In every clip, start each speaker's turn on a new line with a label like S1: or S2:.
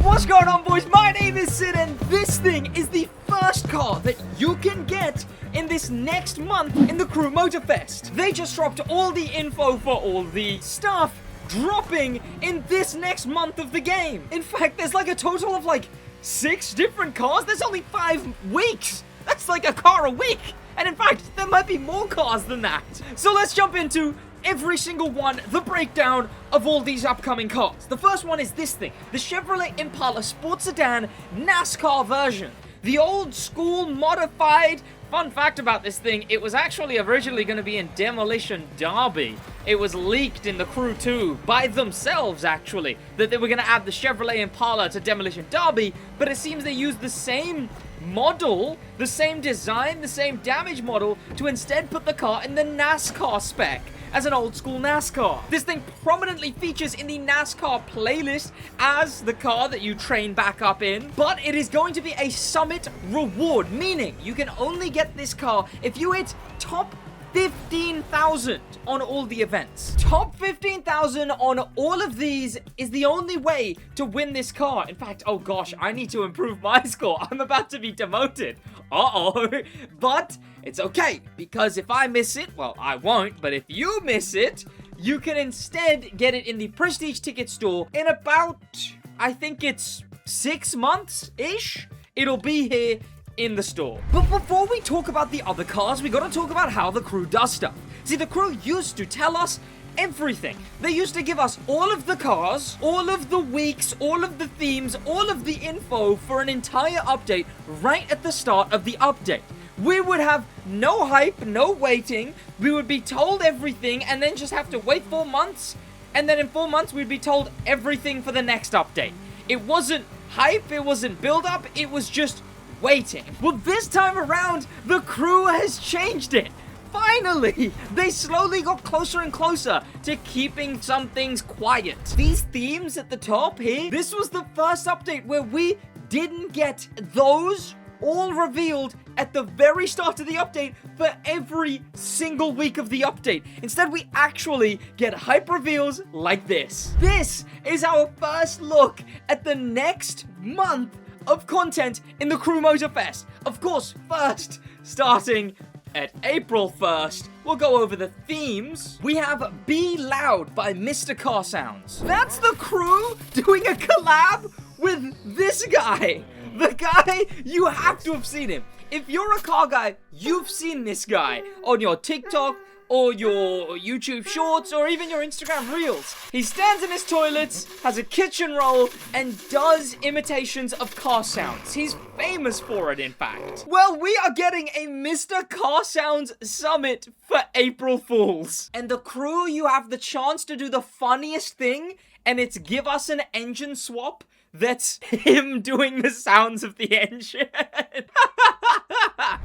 S1: What's going on, boys? My name is Sid, and this thing is the first car that you can get in this next month in the Crew Motorfest. They just dropped all the info for all the stuff dropping in this next month of the game. In fact, there's like a total of like 6 different cars. There's only 5 weeks. That's like a car a week. And in fact, there might be more cars than that. So let's jump into every single one, the breakdown of all these upcoming cars. The first one is this thing, the Chevrolet Impala Sports Sedan NASCAR version. The old school modified. Fun fact about this thing, it was actually originally going to be in Demolition Derby. It was leaked in the Crew 2 by themselves, actually, that they were going to add the Chevrolet Impala to Demolition Derby, but it seems they used the same model, the same design, the same damage model to instead put the car in the NASCAR spec as an old school NASCAR. This thing prominently features in the NASCAR playlist as the car that you train back up in, but it is going to be a summit reward, meaning you can only get this car if you hit top 15,000 on all the events. Top 15,000 on all of these is the only way to win this car. In fact, oh gosh, I need to improve my score. I'm about to be demoted. Uh-oh. But it's okay, because if I miss it, well, I won't, but if you miss it, you can instead get it in the Prestige Ticket Store in about, I think it's 6 months-ish. It'll be here in the store. But before we talk about the other cars, we gotta talk about how the Crew does stuff. See, the Crew used to tell us everything. They used to give us all of the cars, all of the weeks, all of the themes, all of the info for an entire update right at the start of the update. We would have no hype, no waiting. We would be told everything and then just have to wait 4 months. And then in 4 months, we'd be told everything for the next update. It wasn't hype, it wasn't build up, it was just waiting. Well, this time around, the Crew has changed it. Finally, they slowly got closer and closer to keeping some things quiet. These themes at the top here, this was the first update where we didn't get those all revealed at the very start of the update for every single week of the update. Instead, we actually get hype reveals like this. This is our first look at the next month of content in the Crew Motorfest. Of course, first, starting at April 1st, we'll go over the themes. We have Be Loud by Mr. Car Sounds. That's the Crew doing a collab with this guy. The guy, you have to have seen him. If you're a car guy, you've seen this guy on your TikTok, or your YouTube shorts, or even your Instagram reels. He stands in his toilets, has a kitchen roll, and does imitations of car sounds. He's famous for it, in fact. Well, we are getting a Mr. Car Sounds Summit for April Fools. And the Crew, you have the chance to do the funniest thing, and it's give us an engine swap that's him doing the sounds of the engine.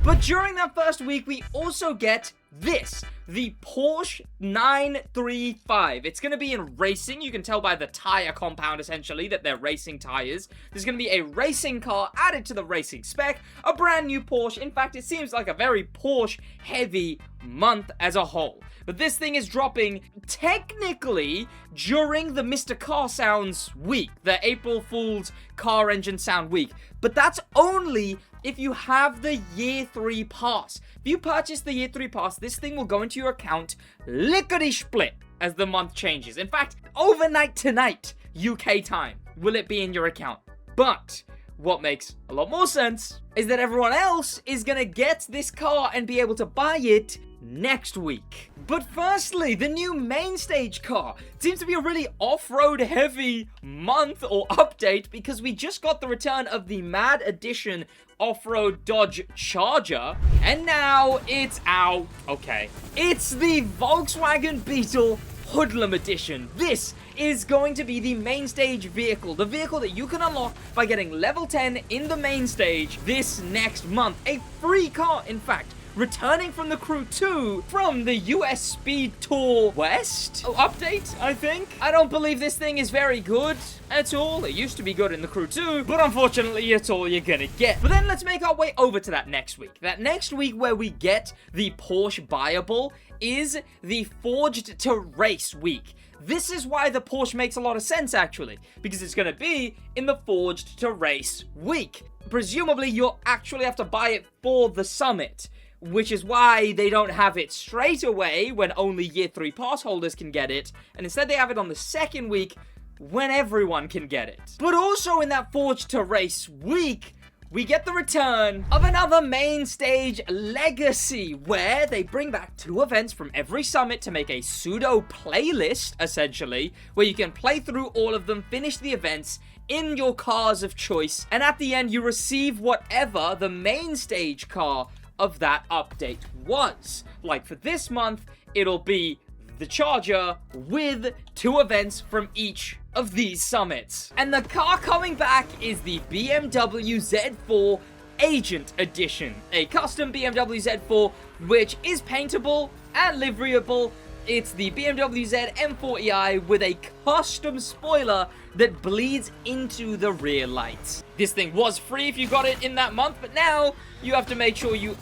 S1: But during that first week, we also get this, the Porsche 935. It's going to be in racing. You can tell by the tire compound, essentially, that they're racing tires. There's going to be a racing car added to the racing spec, a brand new Porsche. In fact, it seems like a very Porsche-heavy month as a whole. But this thing is dropping technically during the Mr. Car Sounds week, the April Fool's Car Engine Sound week. But that's only if you have the Year 3 pass. If you purchase the Year 3 pass, this thing will go into your account lickety-split as the month changes. In fact, overnight tonight, UK time, will it be in your account. But what makes a lot more sense is that everyone else is gonna get this car and be able to buy it next week. But firstly, the new main stage car. It seems to be a really off-road heavy month or update because we just got the return of the Mad Edition off-road Dodge Charger, and now it's out. Okay, it's the Volkswagen Beetle Hoodlum Edition. This is going to be the main stage vehicle, the vehicle that you can unlock by getting level 10 in the main stage this next month. A free car, in fact, returning from the Crew 2 from the US Speed Tour West update, I think. I don't believe this thing is very good at all. It used to be good in the Crew 2, but unfortunately, it's all you're gonna get. But then let's make our way over to that next week. That next week where we get the Porsche buyable is the Forged to Race week. This is why the Porsche makes a lot of sense, actually, because it's going to be in the Forged to Race week. Presumably, you'll actually have to buy it for the summit, which is why they don't have it straight away when only Year 3 pass holders can get it, and instead they have it on the second week when everyone can get it. But also in that Forged to Race week, we get the return of another main stage legacy, where they bring back 2 events from every summit to make a pseudo playlist, essentially, where you can play through all of them, finish the events in your cars of choice, and at the end you receive whatever the main stage car of that update was. Like for this month, it'll be the Charger with 2 events from each of these summits. And the car coming back is the BMW Z4 Agent Edition, a custom BMW Z4 which is paintable and liveryable. It's the BMW Z M40i with a custom spoiler that bleeds into the rear lights. This thing was free if you got it in that month, but now you have to make sure you,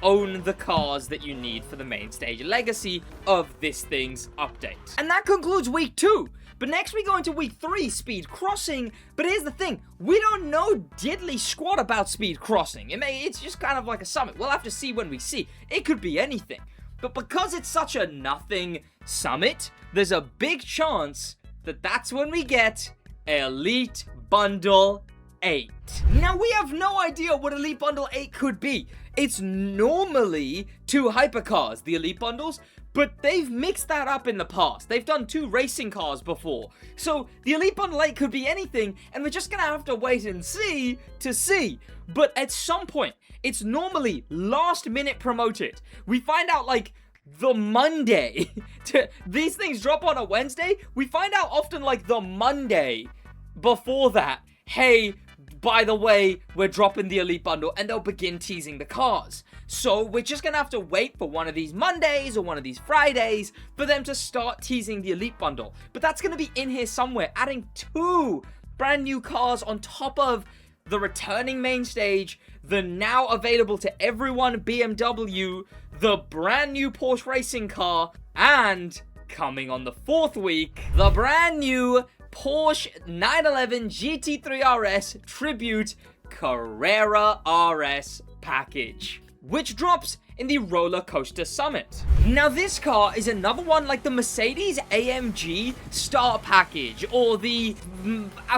S1: own the cars that you need for the main stage legacy of this thing's update. And that concludes week 2. But next we go into week 3, Speed Crossing. But here's the thing, we don't know diddly squat about Speed Crossing. It's just kind of like a summit. We'll have to see when we see. It could be anything. But because it's such a nothing summit, there's a big chance that that's when we get Elite Bundle 8. Now, we have no idea what Elite Bundle 8 could be. It's normally 2 hypercars, the Elite Bundles, but they've mixed that up in the past. They've done 2 racing cars before. So the Elite Bundle 8 could be anything, and we're just gonna have to wait and see to see. But at some point, it's normally last minute promoted. We find out like the Monday. These things drop on a Wednesday. We find out often like the Monday before that. Hey, by the way, we're dropping the Elite Bundle, and they'll begin teasing the cars. So we're just gonna have to wait for one of these Mondays or one of these Fridays for them to start teasing the Elite Bundle. But that's gonna be in here somewhere, adding 2 brand new cars on top of the returning main stage, the now available to everyone BMW, the brand new Porsche racing car, and coming on the 4th week, the brand new Porsche 911 GT3 RS Tribute Carrera RS package, which drops in the Roller Coaster Summit. Now this car is another one like the Mercedes AMG Star Package or the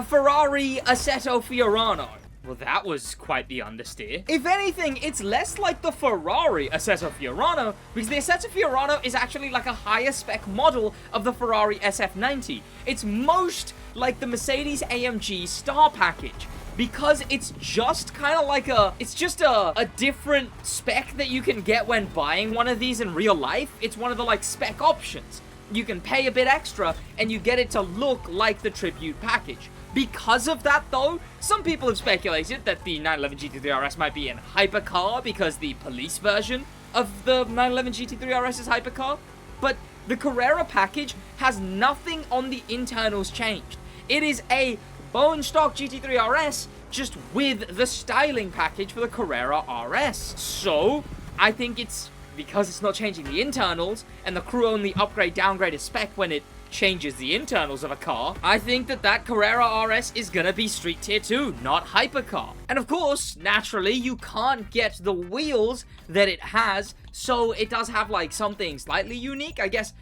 S1: Ferrari Assetto Fiorano. Well, that was quite the understeer. If anything, it's less like the Ferrari Assetto Fiorano, because the Assetto Fiorano is actually like a higher spec model of the Ferrari SF90. It's most like the Mercedes AMG Star Package, because it's just kind of like it's just a different spec that you can get when buying one of these in real life. It's one of the like spec options. You can pay a bit extra and you get it to look like the Tribute package. Because of that, though, some people have speculated that the 911 GT3 RS might be in hypercar because the police version of the 911 GT3 RS is hypercar. But the Carrera package has nothing on the internals changed. It is a bone stock GT3 RS just with the styling package for the Carrera RS. So I think it's because it's not changing the internals and the crew only upgrade downgrade a spec when it changes the internals of a car. I think that Carrera RS is gonna be Street Tier 2, not Hypercar. And of course, naturally, you can't get the wheels that it has, so it does have like something slightly unique. I guess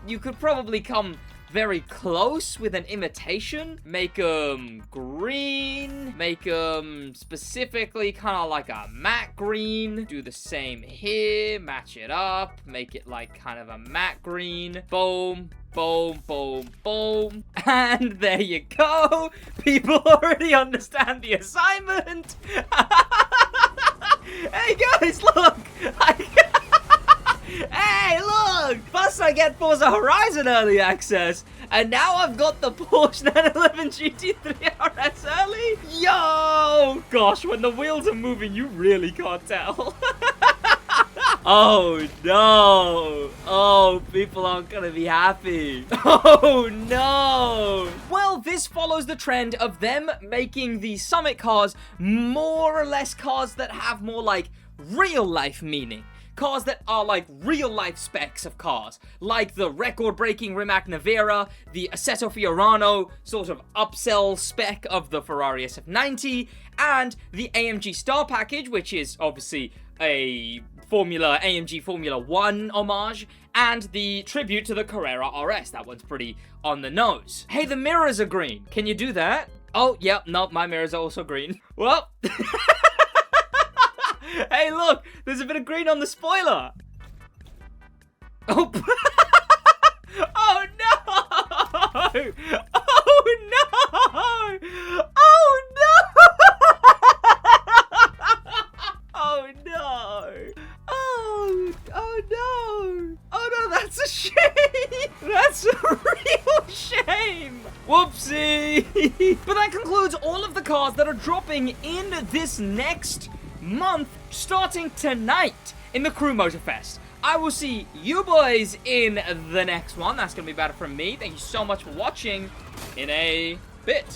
S1: you could probably come very close with an imitation. Make them green. Make them specifically kind of like a matte green. Do the same here. Match it up. Make it like kind of a matte green. Boom. Boom, boom, boom. And there you go. People already understand the assignment. Hey guys, look. Hey, look! First I get Forza Horizon Early Access, and now I've got the Porsche 911 GT3 RS early? Yo! Gosh, when the wheels are moving, you really can't tell. Oh, no! Oh, people aren't gonna be happy. Oh, no! Well, this follows the trend of them making the Summit cars more or less cars that have more, like, real-life meaning. cars that are like real-life specs of cars, like the record-breaking Rimac Nevera, the Assetto Fiorano sort of upsell spec of the Ferrari SF90, and the AMG Star Package, which is obviously a AMG Formula 1 homage, and the tribute to the Carrera RS. That one's pretty on the nose. Hey, the mirrors are green. Can you do that? Oh, yep, no, my mirrors are also green. Well, hey, look, there's a bit of green on the spoiler. Oh, oh no! Oh no! Oh no! Oh no! Oh no! Oh no, that's a shame! That's a real shame! Whoopsie! But that concludes all of the cars that are dropping in this next month, starting tonight in the Crew Motorfest. I will see you boys in the next one. That's gonna be better from me. Thank you so much for watching. In a bit.